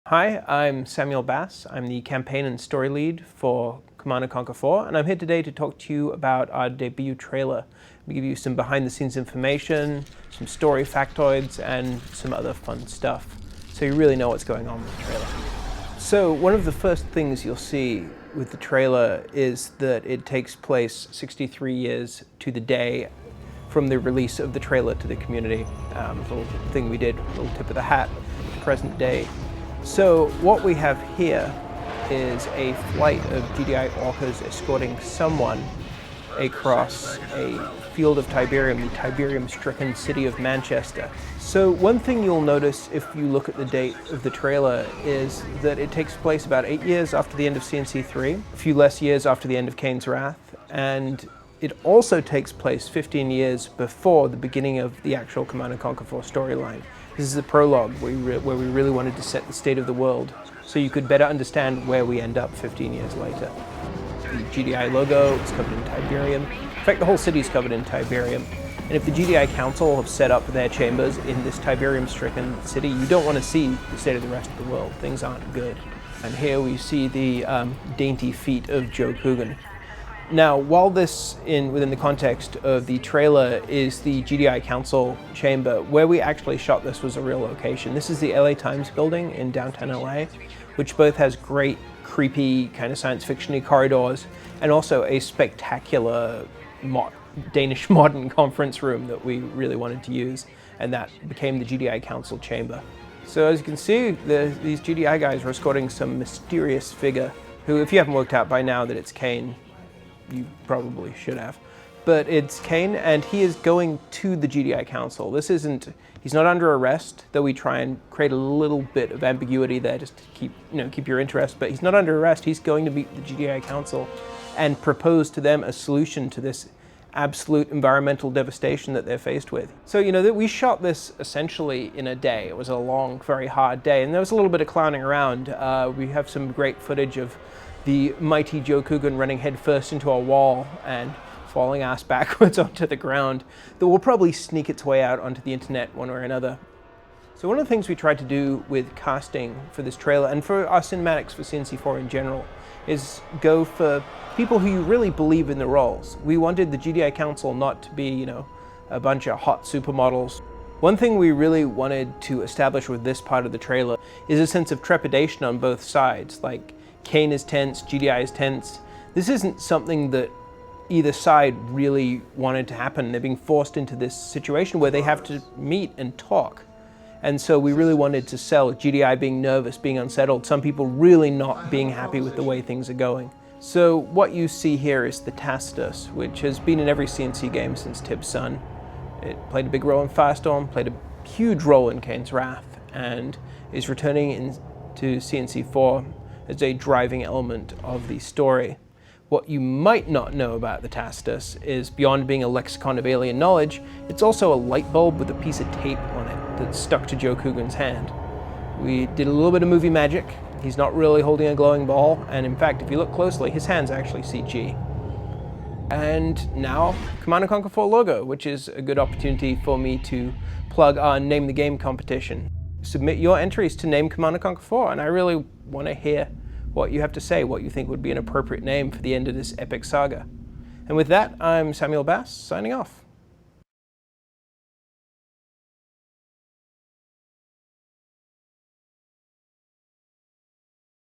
Hi, I'm Samuel Bass. I'm the campaign and story lead for Command & Conquer 4, and I'm here today to talk to you about our debut trailer. We give you some behind-the-scenes information, some story factoids, and some other fun stuff, so you really know what's going on with the trailer. So one of the first things you'll see with the trailer is that it takes place 63 years to the day from the release of the trailer to the community. A little thing we did, a little tip of the hat to present day. So what we have here is a flight of GDI orcas escorting someone across a field of Tiberium, the Tiberium-stricken city of Manchester. So one thing you'll notice if you look at the date of the trailer is that it takes place about 8 years after the end of CnC 3, a few less years after the end of Kane's Wrath, and it also takes place 15 years before the beginning of the actual Command & Conquer 4 storyline. This is the prologue where we really wanted to set the state of the world so you could better understand where we end up 15 years later. The GDI logo is covered in Tiberium. In fact, the whole city is covered in Tiberium. And if the GDI Council have set up their chambers in this Tiberium-stricken city, you don't want to see the state of the rest of the world. Things aren't good. And here we see the dainty feet of Joe Coogan. Now, while this, within the context of the trailer, is the GDI Council chamber, where we actually shot this was a real location. This is the LA Times building in downtown LA, which both has great, creepy, kind of science fiction-y corridors, and also a spectacular Danish modern conference room that we really wanted to use, and that became the GDI Council chamber. So as you can see, these GDI guys are escorting some mysterious figure, who, if you haven't worked out by now that it's Kane, you probably should have. But it's Kane, and he is going to the GDI Council. He's not under arrest, though we try and create a little bit of ambiguity there just to keep your interest, but he's not under arrest. He's going to meet the GDI Council and propose to them a solution to this absolute environmental devastation that they're faced with. So, we shot this essentially in a day. It was a long, very hard day, and there was a little bit of clowning around. We have some great footage of the mighty Joe Coogan running headfirst into a wall and falling ass backwards onto the ground that will probably sneak its way out onto the internet one way or another. So one of the things we tried to do with casting for this trailer, and for our cinematics for CnC 4 in general, is go for people who really believe in the roles. We wanted the GDI Council not to be, a bunch of hot supermodels. One thing we really wanted to establish with this part of the trailer is a sense of trepidation on both sides. Like, Kane is tense, GDI is tense. This isn't something that either side really wanted to happen. They're being forced into this situation where they have to meet and talk. And so we really wanted to sell GDI being nervous, being unsettled, some people really not being happy with the way things are going. So what you see here is the Tacitus, which has been in every CnC game since Tip's Son. It played a big role in Firestorm, played a huge role in Kane's Wrath, and is returning into CnC 4 as a driving element of the story. What you might not know about the Tacitus is, beyond being a lexicon of alien knowledge, it's also a light bulb with a piece of tape on it that's stuck to Joe Coogan's hand. We did a little bit of movie magic. He's not really holding a glowing ball, and in fact, if you look closely, his hand's actually CG. And now, Command & Conquer 4 logo, which is a good opportunity for me to plug our Name the Game competition. Submit your entries to Name Command & Conquer 4, and I really want to hear what you have to say, what you think would be an appropriate name for the end of this epic saga. And with that, I'm Samuel Bass, signing off.